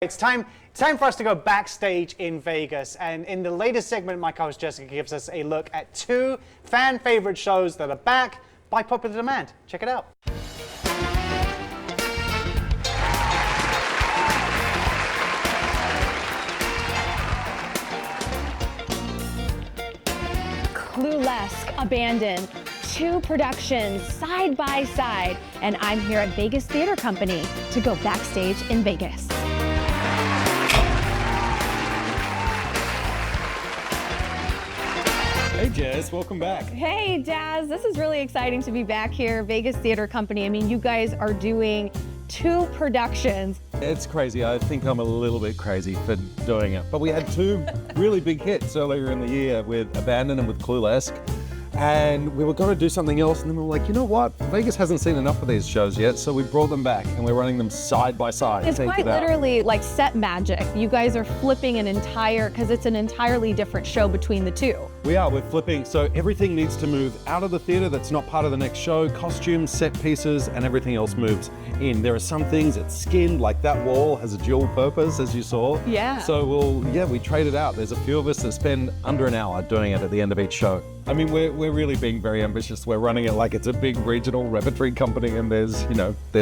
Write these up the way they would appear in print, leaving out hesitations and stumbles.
It's time for us to go backstage in Vegas, and in the latest segment, my co-host Jessica gives us a look at two fan favorite shows that are back by popular demand. Check it out. CLUElesque, Abandoned, two productions side by side, and I'm here at Vegas Theater Company to go backstage in Vegas. Hey Jess, welcome back. Hey Daz, this is really exciting to be back here, Vegas Theater Company. I mean, you guys are doing two productions. It's crazy. I think I'm a little bit crazy for doing it. But we had two really big hits earlier in the year with Abandoned and with CLUElesque. And we were going to do something else, and then we were like, you know what? Vegas hasn't seen enough of these shows yet, so we brought them back, and we're running them side by side. It's quite literally like set magic. You guys are flipping an entire, because it's an entirely different show between the two. We're flipping, so everything needs to move out of the theater that's not part of the next show. Costumes, set pieces, and everything else moves in. There are some things that's skinned, like that wall has a dual purpose, as you saw. Yeah. So we trade it out. There's a few of us that spend under an hour doing it at the end of each show. I mean, we're really being very ambitious. We're running it like it's a big regional repertory company, and there's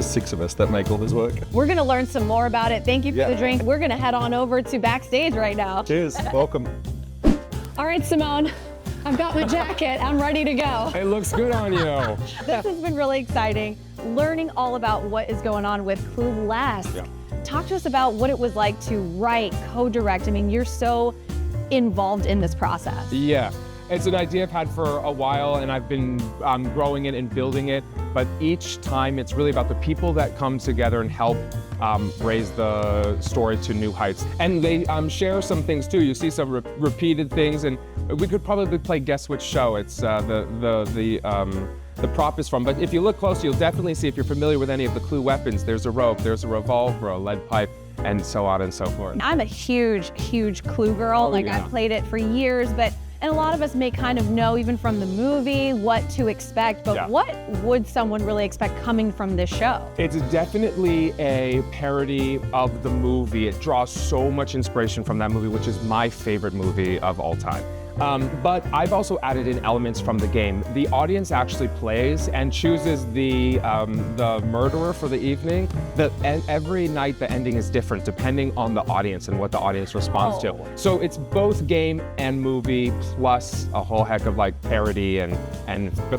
6 of us that make all this work. We're gonna learn some more about it. Thank you for the drink. We're gonna head on over to backstage right now. Cheers, welcome. All right, Simone, I've got my jacket. I'm ready to go. It looks good on you. This has been really exciting, learning all about what is going on with CLUElesque. Yeah. Talk to us about what it was like to write, co-direct. I mean, you're so involved in this process. Yeah. It's an idea I've had for a while, and I've been growing it and building it. But each time, it's really about the people that come together and help raise the story to new heights. And they share some things too. You see some repeated things, and we could probably play Guess Which Show. It's the prop is from. But if you look close, you'll definitely see, if you're familiar with any of the Clue weapons, there's a rope, there's a revolver, a lead pipe, and so on and so forth. I'm a huge Clue girl. I've played it for years, and a lot of us may kind of know, even from the movie, what to expect, but what would someone really expect coming from this show? It's definitely a parody of the movie. It draws so much inspiration from that movie, which is my favorite movie of all time. But I've also added in elements from the game. The audience actually plays and chooses the murderer for the evening. Every night the ending is different depending on the audience and what the audience responds to. So it's both game and movie plus a whole heck of like parody and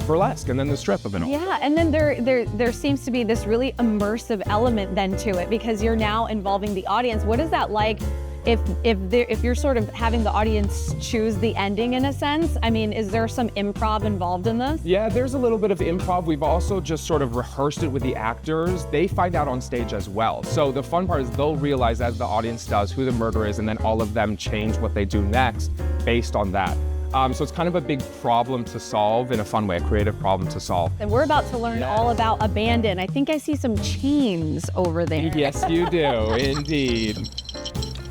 burlesque, and then the strip of it all. Yeah, and then there seems to be this really immersive element then to it, because you're now involving the audience. What is that like? If you're sort of having the audience choose the ending in a sense, I mean, is there some improv involved in this? Yeah, there's a little bit of improv. We've also just sort of rehearsed it with the actors. They find out on stage as well. So the fun part is they'll realize as the audience does who the murderer is, and then all of them change what they do next based on that. So it's kind of a big problem to solve in a fun way, a creative problem to solve. And we're about to learn all about Abandoned. I think I see some chains over there. Yes, you do, indeed.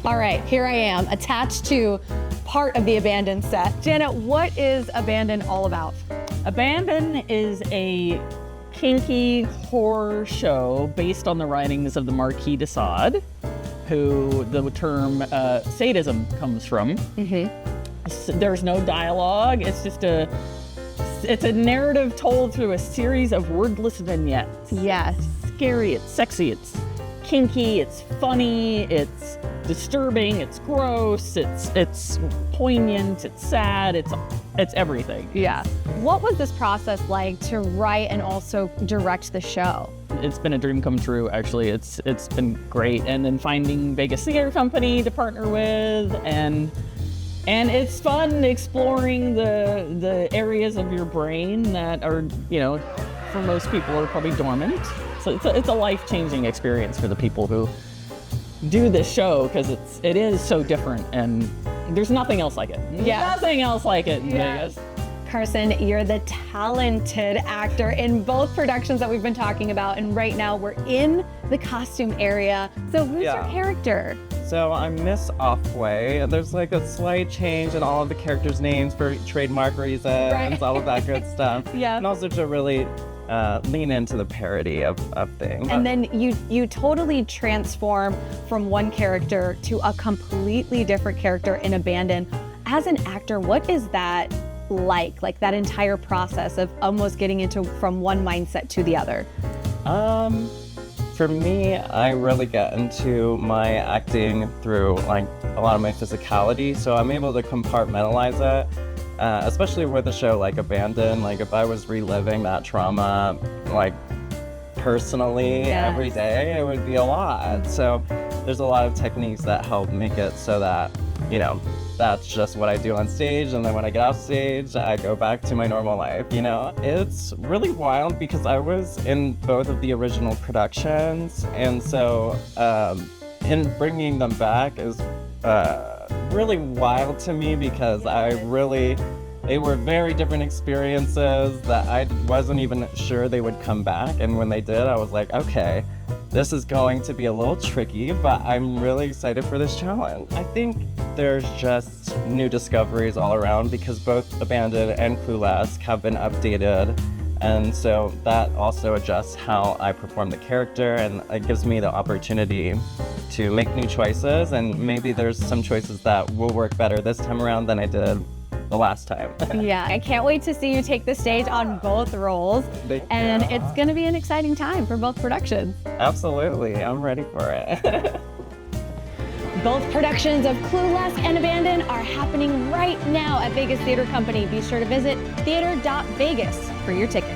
All right, here I am, attached to part of the Abandoned set. Janet, what is Abandoned all about? Abandoned is a kinky horror show based on the writings of the Marquis de Sade, who the term sadism comes from. Mm-hmm. There's no dialogue. It's just it's a narrative told through a series of wordless vignettes. Yes. It's scary, it's sexy, it's kinky, it's funny, it's disturbing, it's gross, it's poignant, it's sad, it's everything. Yeah. What was this process like to write and also direct the show? It's been a dream come true, actually. It's been great. And then finding Vegas Theater Company to partner with, and it's fun exploring the areas of your brain that are, for most people are probably dormant. So it's a life-changing experience for the people who do this show, because it is so different, and there's nothing else like it. Yeah. Nothing else like it in Vegas. Carson, you're the talented actor in both productions that we've been talking about, and right now we're in the costume area. So who's your character? So I'm Miss Offway. There's like a slight change in all of the characters' names for trademark reasons, all of that good stuff. Yeah. And also to really lean into the parody of things. And then you totally transform from one character to a completely different character in Abandon. As an actor, what is that like that entire process of almost getting into from one mindset to the other? For me, I really get into my acting through like a lot of my physicality, so I'm able to compartmentalize it, especially with a show like Abandon. Like if I was reliving that trauma, like personally every day, it would be a lot. So there's a lot of techniques that help make it so that, you know, that's just what I do on stage, and then when I get off stage, I go back to my normal life, you know? It's really wild because I was in both of the original productions, and so in bringing them back is really wild to me because they were very different experiences that I wasn't even sure they would come back, and when they did, I was like, okay, this is going to be a little tricky, but I'm really excited for this challenge. I think there's just new discoveries all around because both Abandoned and CLUElesque have been updated, and so that also adjusts how I perform the character, and it gives me the opportunity to make new choices, and maybe there's some choices that will work better this time around than I did the last time. Yeah, I can't wait to see you take the stage on both roles, and it's going to be an exciting time for both productions. Absolutely, I'm ready for it. Both productions of CLUElesque and Abandon are happening right now at Vegas Theater Company. Be sure to visit theater.vegas for your tickets.